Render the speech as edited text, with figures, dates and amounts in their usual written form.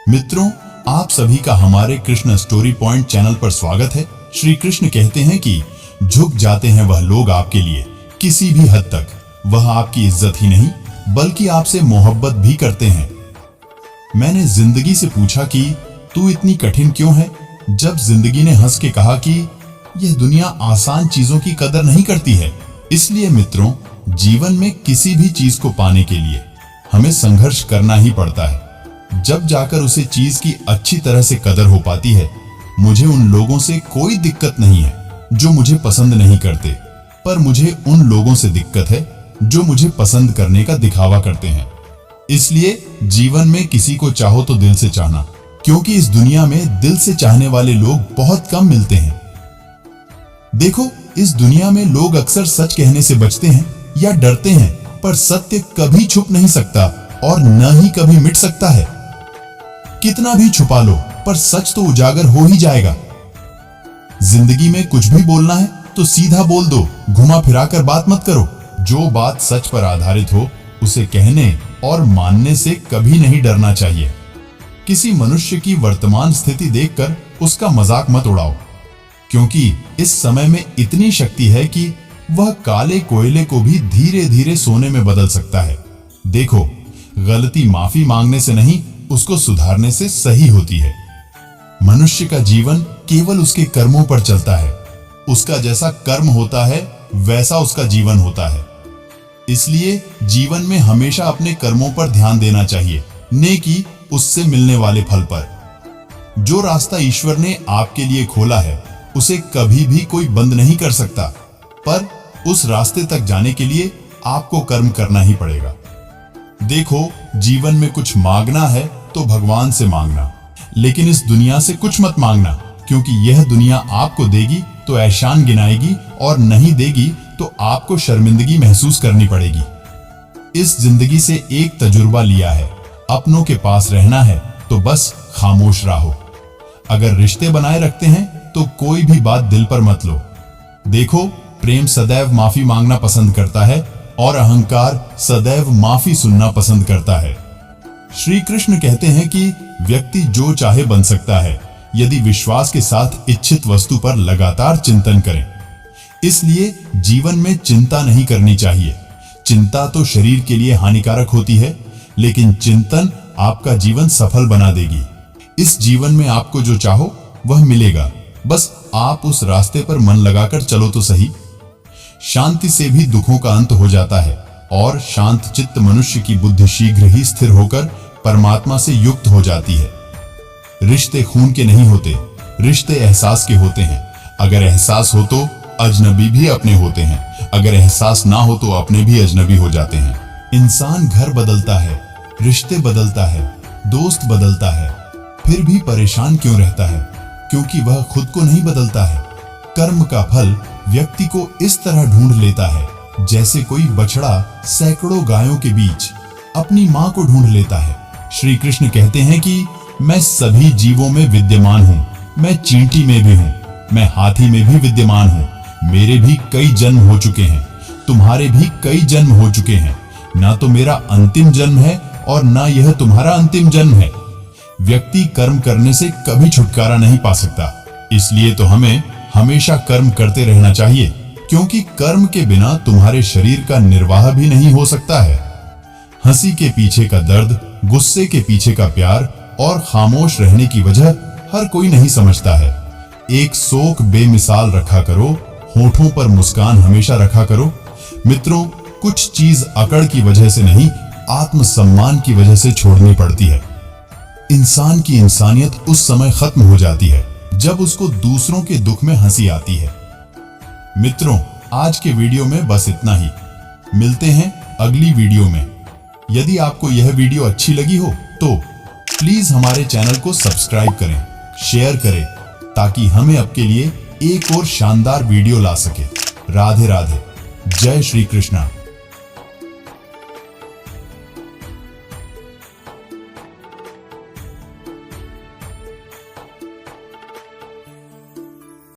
मित्रों, आप सभी का हमारे कृष्ण स्टोरी पॉइंट चैनल पर स्वागत है। श्री कृष्ण कहते हैं कि झुक जाते हैं वह लोग आपके लिए किसी भी हद तक। वह आपकी इज्जत ही नहीं बल्कि आपसे मोहब्बत भी करते हैं। मैंने जिंदगी से पूछा कि तू इतनी कठिन क्यों है? जब जिंदगी ने हंस के कहा कि यह दुनिया आसान चीजों की कदर नहीं करती है। इसलिए मित्रों, जीवन में किसी भी चीज को पाने के लिए हमें संघर्ष करना ही पड़ता है। जब जाकर उसे चीज की अच्छी तरह से कदर हो पाती है। मुझे उन लोगों से कोई दिक्कत नहीं है जो मुझे पसंद नहीं करते, पर मुझे उन लोगों से दिक्कत है जो मुझे पसंद करने का दिखावा करते हैं। इसलिए जीवन में किसी को चाहो तो दिल से चाहना, क्योंकि इस दुनिया में दिल से चाहने वाले लोग बहुत कम मिलते हैं। देखो, इस दुनिया में लोग अक्सर सच कहने से बचते हैं या डरते हैं, पर सत्य कभी छुप नहीं सकता और न ही कभी मिट सकता है। कितना भी छुपा लो, पर सच तो उजागर हो ही जाएगा। जिंदगी में कुछ भी बोलना है तो सीधा बोल दो, घुमा फिराकर बात मत करो। जो बात सच पर आधारित हो उसे कहने और मानने से कभी नहीं डरना चाहिए। किसी मनुष्य की वर्तमान स्थिति देखकर उसका मजाक मत उड़ाओ, क्योंकि इस समय में इतनी शक्ति है कि वह काले कोयले को भी धीरे धीरे सोने में बदल सकता है। देखो, गलती माफी मांगने से नहीं, उसको सुधारने से सही होती है। मनुष्य का जीवन केवल उसके कर्मों पर चलता है। उसका जैसा कर्म होता है वैसा उसका जीवन होता है। इसलिए जीवन में हमेशा अपने कर्मों पर ध्यान देना चाहिए, नेकी उससे मिलने वाले फल पर। जो रास्ता ईश्वर ने आपके लिए खोला है उसे कभी भी कोई बंद नहीं कर सकता, पर उस रास्ते तक जाने के लिए आपको कर्म करना ही पड़ेगा। देखो, जीवन में कुछ मांगना है तो भगवान से मांगना, लेकिन इस दुनिया से कुछ मत मांगना, क्योंकि यह दुनिया आपको देगी तो एहसान गिनाएगी और नहीं देगी तो आपको शर्मिंदगी महसूस करनी पड़ेगी। इस जिंदगी से एक तजुर्बा लिया है, अपनों के पास रहना है तो बस खामोश रहो। अगर रिश्ते बनाए रखते हैं तो कोई भी बात दिल पर मत लो। देखो, प्रेम सदैव माफी मांगना पसंद करता है और अहंकार सदैव माफी सुनना पसंद करता है। श्री कृष्ण कहते हैं कि व्यक्ति जो चाहे बन सकता है यदि विश्वास के साथ इच्छित वस्तु पर लगातार चिंतन करें। इसलिए जीवन में चिंता नहीं करनी चाहिए। चिंता तो शरीर के लिए हानिकारक होती है, लेकिन चिंतन आपका जीवन सफल बना देगी। इस जीवन में आपको जो चाहो वह मिलेगा, बस आप उस रास्ते पर मन लगाकर चलो तो सही। शांति से भी दुखों का अंत हो जाता है और शांत चित्त मनुष्य की बुद्धि शीघ्र ही स्थिर होकर परमात्मा से युक्त हो जाती है। रिश्ते खून के नहीं होते, रिश्ते एहसास के होते हैं। अगर एहसास हो तो अजनबी भी अपने होते हैं, अगर एहसास ना हो तो अपने भी अजनबी हो जाते हैं। इंसान घर बदलता है, रिश्ते बदलता है, दोस्त बदलता है, फिर भी परेशान क्यों रहता है? क्योंकि वह खुद को नहीं बदलता है। कर्म का फल व्यक्ति को इस तरह ढूंढ लेता है जैसे कोई बछड़ा सैकड़ों गायों के बीच अपनी मां को ढूंढ लेता है। श्री कृष्ण कहते हैं कि मैं सभी जीवों में विद्यमान हूँ, मैं चींटी में भी हूँ, मैं हाथी में भी विद्यमान हूँ। मेरे भी कई जन्म हो चुके हैं, तुम्हारे भी कई जन्म हो चुके हैं। ना तो मेरा अंतिम जन्म है और ना यह तुम्हारा अंतिम जन्म है। व्यक्ति कर्म करने से कभी छुटकारा नहीं पा सकता। इसलिए तो हमें हमेशा कर्म करते रहना चाहिए, क्योंकि कर्म के बिना तुम्हारे शरीर का निर्वाह भी नहीं हो सकता है। हंसी के पीछे का दर्द, गुस्से के पीछे का प्यार और खामोश रहने की वजह हर कोई नहीं समझता है। एक शोक बेमिसाल रखा करो, होठों पर मुस्कान हमेशा रखा करो। मित्रों, कुछ चीज अकड़ की वजह से नहीं, आत्मसम्मान की वजह से छोड़नी पड़ती है। इंसान की इंसानियत उस समय खत्म हो जाती है जब उसको दूसरों के दुख में हंसी आती है। मित्रों, आज के वीडियो में बस इतना ही। मिलते हैं अगली वीडियो में। यदि आपको यह वीडियो अच्छी लगी हो तो प्लीज हमारे चैनल को सब्सक्राइब करें, शेयर करें, ताकि हमें आपके लिए एक और शानदार वीडियो ला सके। राधे राधे, जय श्री कृष्णा।